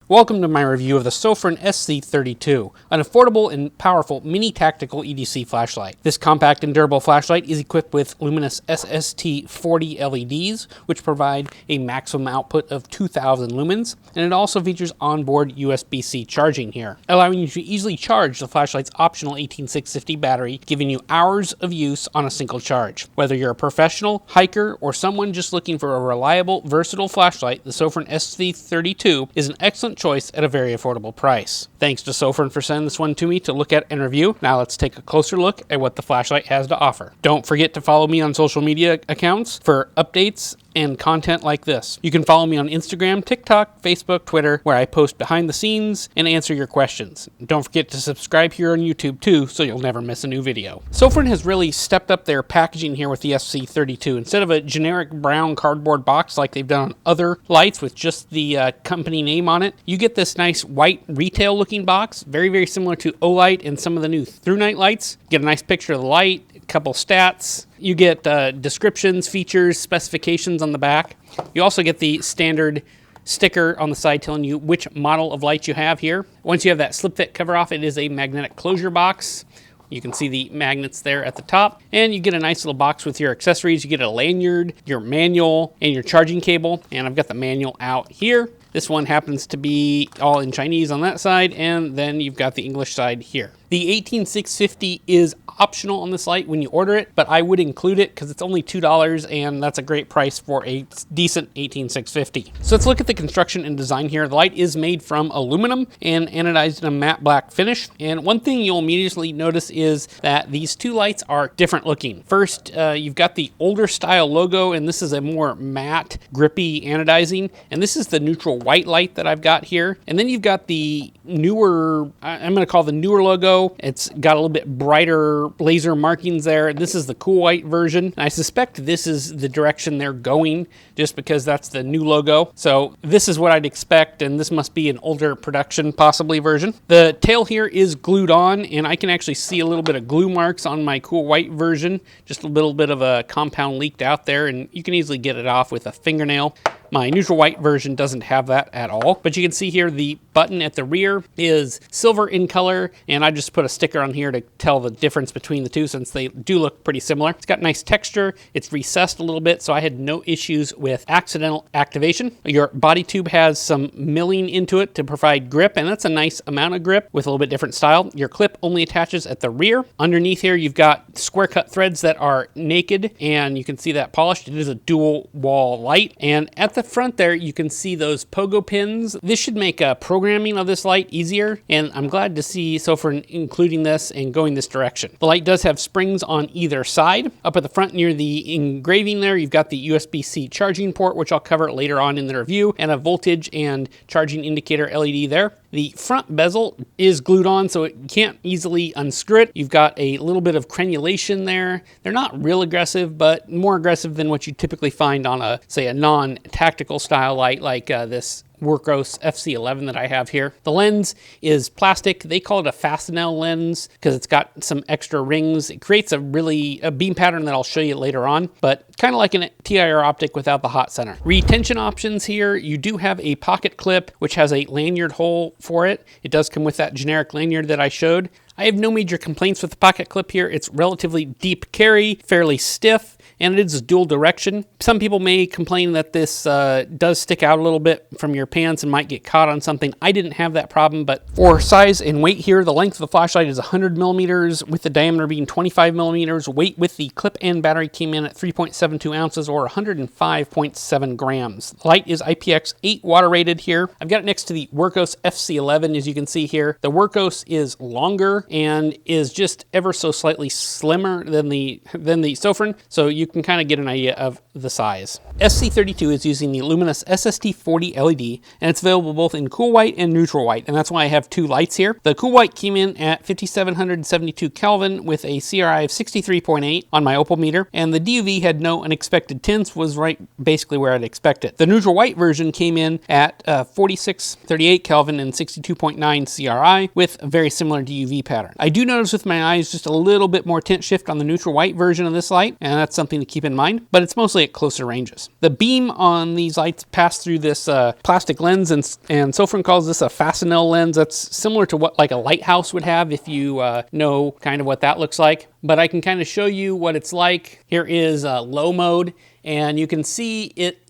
Welcome to my review of the Sofirn SC32, an affordable and powerful mini tactical EDC flashlight. This compact and durable flashlight is equipped with luminous SST40 LEDs, which provide a maximum output of 2000 lumens, and it also features onboard USB-C charging here, allowing you to easily charge the flashlight's optional 18650 battery, giving you hours of use on a single charge. Whether you're a professional, hiker, or someone just looking for a reliable, versatile flashlight, the Sofirn SC32 is an excellent choice at a very affordable price. Thanks to Sofirn for sending this one to me to look at and review. Now let's take a closer look at what the flashlight has to offer. Don't forget to follow me on social media accounts for updates and content like this. You can follow me on Instagram, TikTok, Facebook, Twitter, where I post behind the scenes and answer your questions. Don't forget to subscribe here on YouTube too, so you'll never miss a new video. Sofirn has really stepped up their packaging here with the SC32. Instead of a generic brown cardboard box like they've done on other lights with just the company name on it, you get this nice white retail looking box, very similar to Olight and some of the new ThruNite lights. Get a nice picture of the light, a couple stats. You get descriptions, features, specifications on the back. You also get the standard sticker on the side telling you which model of light you have here. Once you have that slip fit cover off, it is a magnetic closure box. You can see the magnets there at the top, and you get a nice little box with your accessories. You get a lanyard, your manual, and your charging cable, and I've got the manual out here. This one happens to be all in Chinese on that side, and then you've got the English side here. The 18650 is optional on this light when you order it, but I would include it because it's only $2 and that's a great price for a decent 18650. So let's look at the construction and design here. The light is made from aluminum and anodized in a matte black finish. And one thing you'll immediately notice is that these two lights are different looking. First, you've got the older style logo, and this is a more matte, grippy anodizing. And this is the neutral white light that I've got here. And then you've got the newer, I'm going to call the newer logo. It's got a little bit brighter laser markings there. This is the cool white version. And I suspect this is the direction they're going just because that's the new logo. So this is what I'd expect, and this must be an older production possibly version. The tail here is glued on, and I can actually see a little bit of glue marks on my cool white version. Just a little bit of a compound leaked out there, and you can easily get it off with a fingernail. My neutral white version doesn't have that at all, but you can see here the button at the rear is silver in color, and I just put a sticker on here to tell the difference between the two since they do look pretty similar. It's got nice texture. It's recessed a little bit, so I had no issues with accidental activation. Your body tube has some milling into it to provide grip, and that's a nice amount of grip with a little bit different style. Your clip only attaches at the rear. Underneath here, you've got square cut threads that are naked, and you can see that polished. It is a dual wall light, and at the front there, you can see those pogo pins. This should make programming of this light easier, and I'm glad to see Sofirn including this and going this direction. The light does have springs on either side. Up at the front near the engraving there, you've got the USB-C charging port, which I'll cover later on in the review, and a voltage and charging indicator LED there. The front bezel is glued on, so it can't easily unscrew it. You've got a little bit of crenulation there. They're not real aggressive, but more aggressive than what you typically find on a, say, a non-tactical style light like this Workhorse FC11 that I have here. The lens is plastic. They call it a Fastenal lens because it's got some extra rings. It creates a beam pattern that I'll show you later on, but kind of like a TIR optic without the hot center. Retention options here, you do have a pocket clip, which has a lanyard hole for it. It does come with that generic lanyard that I showed. I have no major complaints with the pocket clip here. It's relatively deep carry, fairly stiff, and it is dual direction. Some people may complain that this does stick out a little bit from your pants and might get caught on something. I didn't have that problem, but for size and weight here, the length of the flashlight is 100 millimeters, with the diameter being 25 millimeters. Weight with the clip and battery came in at 3.72 ounces or 105.7 grams. The light is IPX8 water rated here. I've got it next to the Workhorse FC11, as you can see here. The Workhorse is longer and is just ever so slightly slimmer than the Sofirn, so you can kind of get an idea of the size. SC32 is using the luminous SST40 LED, and it's available both in cool white and neutral white, and that's why I have two lights here. The cool white came in at 5772 Kelvin with a CRI of 63.8 on my Opal meter, and the DUV had no unexpected tints, was right basically where I'd expect it. The neutral white version came in at 4638 Kelvin and 62.9 CRI with a very similar DUV pattern. I do notice with my eyes just a little bit more tint shift on the neutral white version of this light, and that's something something to keep in mind, but it's mostly at closer ranges. The beam on these lights pass through this plastic lens, and Sofirn calls this a Fasinal lens. That's similar to what like a lighthouse would have, if you know kind of what that looks like. But I can kind of show you what it's like. Here is low mode, and you can see it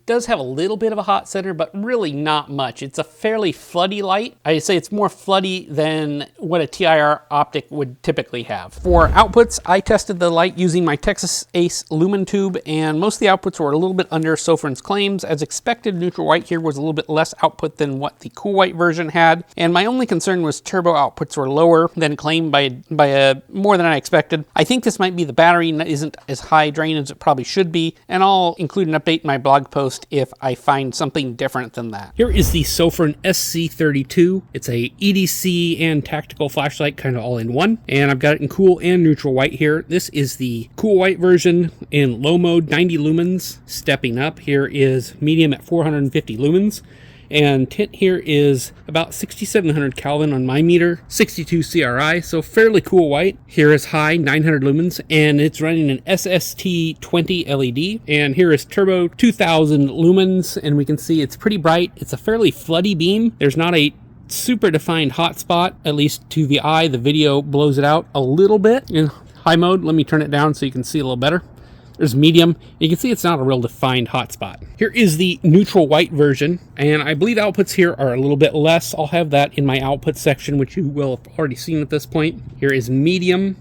does have a little bit of a hot center, but really not much. It's a fairly floody light. I'd say it's more floody than what a TIR optic would typically have. For outputs, I tested the light using my Texas Ace lumen tube, and most of the outputs were a little bit under Sofirn's claims. As expected, neutral white here was a little bit less output than what the cool white version had, and my only concern was turbo outputs were lower than claimed by more than I expected. I think this might be the battery isn't as high drain as it probably should be, and I'll include an update in my blog post if I find something different than that. Here is the Sofirn SC32. It's a EDC and tactical flashlight kind of all in one, and I've got it in cool and neutral white here. This is the cool white version in low mode, 90 lumens. Stepping up, here is medium at 450 lumens. And tint here is about 6700 Kelvin on my meter, 62 CRI, so fairly cool white. Here is high, 900 lumens, and it's running an SST20 LED. And here is turbo, 2000 lumens, and we can see it's pretty bright. It's a fairly floody beam. There's not a super defined hotspot, at least to the eye. The video blows it out a little bit. In high mode, let me turn it down so you can see a little better. There's medium. You can see it's not a real defined hotspot. Here is the neutral white version, and I believe outputs here are a little bit less. I'll have that in my output section, which you will have already seen at this point. Here is medium,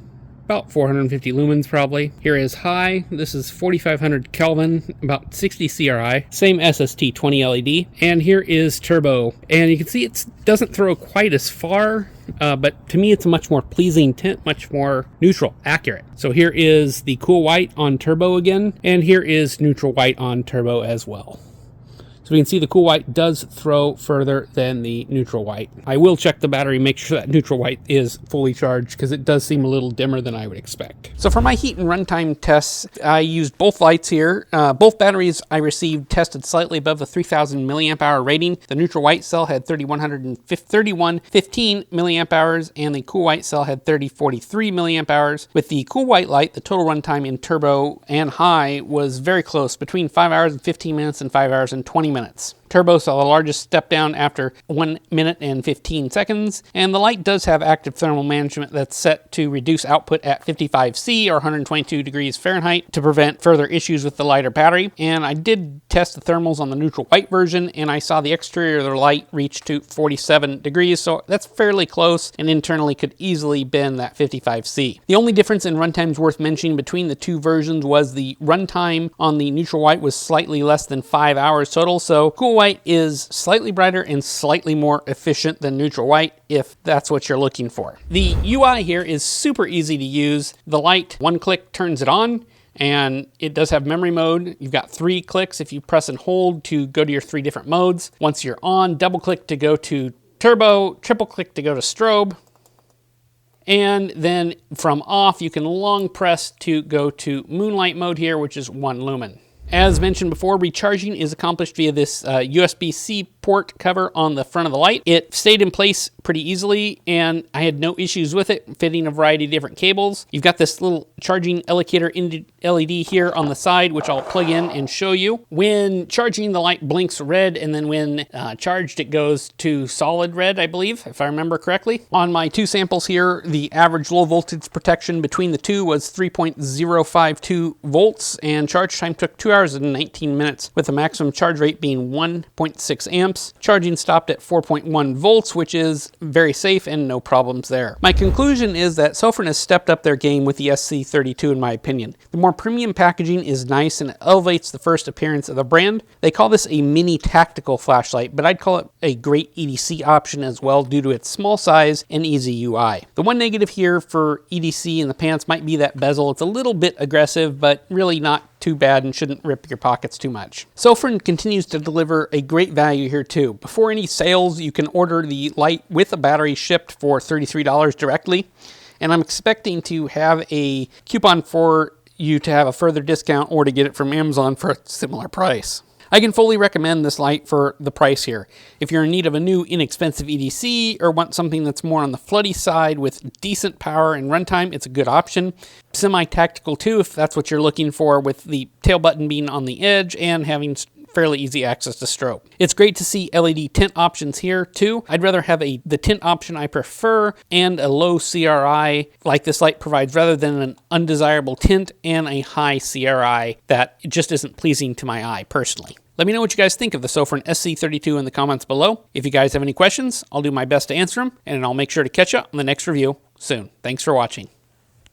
about 450 lumens probably. Here is high, this is 4500 Kelvin, about 60 CRI, same SST20 LED. And here is turbo, and you can see it doesn't throw quite as far, but to me it's a much more pleasing tint, much more neutral, accurate. So here is the cool white on turbo again, and here is neutral white on turbo as well. So we can see the cool white does throw further than the neutral white. I will check the battery, make sure that neutral white is fully charged, because it does seem a little dimmer than I would expect. So for my heat and runtime tests, I used both lights here. Both batteries I received tested slightly above the 3000 milliamp hour rating. The neutral white cell had 3115 milliamp hours, and the cool white cell had 3043 milliamp hours. With the cool white light, the total runtime in turbo and high was very close, between 5 hours and 15 minutes and 5 hours and 20 minutes. Turbo saw the largest step down after 1 minute and 15 seconds, and the light does have active thermal management that's set to reduce output at 55°C or 122 degrees Fahrenheit to prevent further issues with the lighter battery. And I did test the thermals on the neutral white version, and I saw the exterior of the light reach to 47 degrees, so that's fairly close, and internally could easily bend that 55°C. The only difference in runtimes worth mentioning between the two versions was the runtime on the neutral white was slightly less than 5 hours total, so cool white is slightly brighter and slightly more efficient than neutral white, if that's what you're looking for. The UI here is super easy to use. The light, one click turns it on, and it does have memory mode. You've got 3 clicks if you press and hold to go to your 3 different modes. Once you're on, double click to go to turbo, triple click to go to strobe, and then from off you can long press to go to moonlight mode here, which is 1 lumen. As mentioned before, recharging is accomplished via this USB-C port cover on the front of the light. It stayed in place pretty easily, and I had no issues with it fitting a variety of different cables. You've got this little charging indicator LED here on the side, which I'll plug in and show you. When charging, the light blinks red, and then when charged, it goes to solid red, I believe, if I remember correctly. On my 2 samples here, the average low voltage protection between the two was 3.052 volts, and charge time took 2 hours and 19 minutes, with the maximum charge rate being 1.6 amps. Charging stopped at 4.1 volts, which is very safe and no problems there. My conclusion is that Sofirn has stepped up their game with the SC32 in my opinion. The more premium packaging is nice and it elevates the first appearance of the brand. They call this a mini tactical flashlight, but I'd call it a great EDC option as well due to its small size and easy UI. The one negative here for EDC in the pants might be that bezel. It's a little bit aggressive, but really not too bad and shouldn't rip your pockets too much. Sofirn continues to deliver a great value here too. Before any sales, you can order the light with a battery shipped for $33 directly, and I'm expecting to have a coupon for you to have a further discount or to get it from Amazon for a similar price. I can fully recommend this light for the price here. If you're in need of a new inexpensive EDC or want something that's more on the floody side with decent power and runtime, it's a good option. Semi-tactical too, if that's what you're looking for, with the tail button being on the edge and having fairly easy access to strobe. It's great to see LED tint options here too. I'd rather have the tint option I prefer and a low CRI like this light provides, rather than an undesirable tint and a high CRI that just isn't pleasing to my eye personally. Let me know what you guys think of the Sofirn SC32 in the comments below. If you guys have any questions, I'll do my best to answer them, and I'll make sure to catch you on the next review soon. Thanks for watching.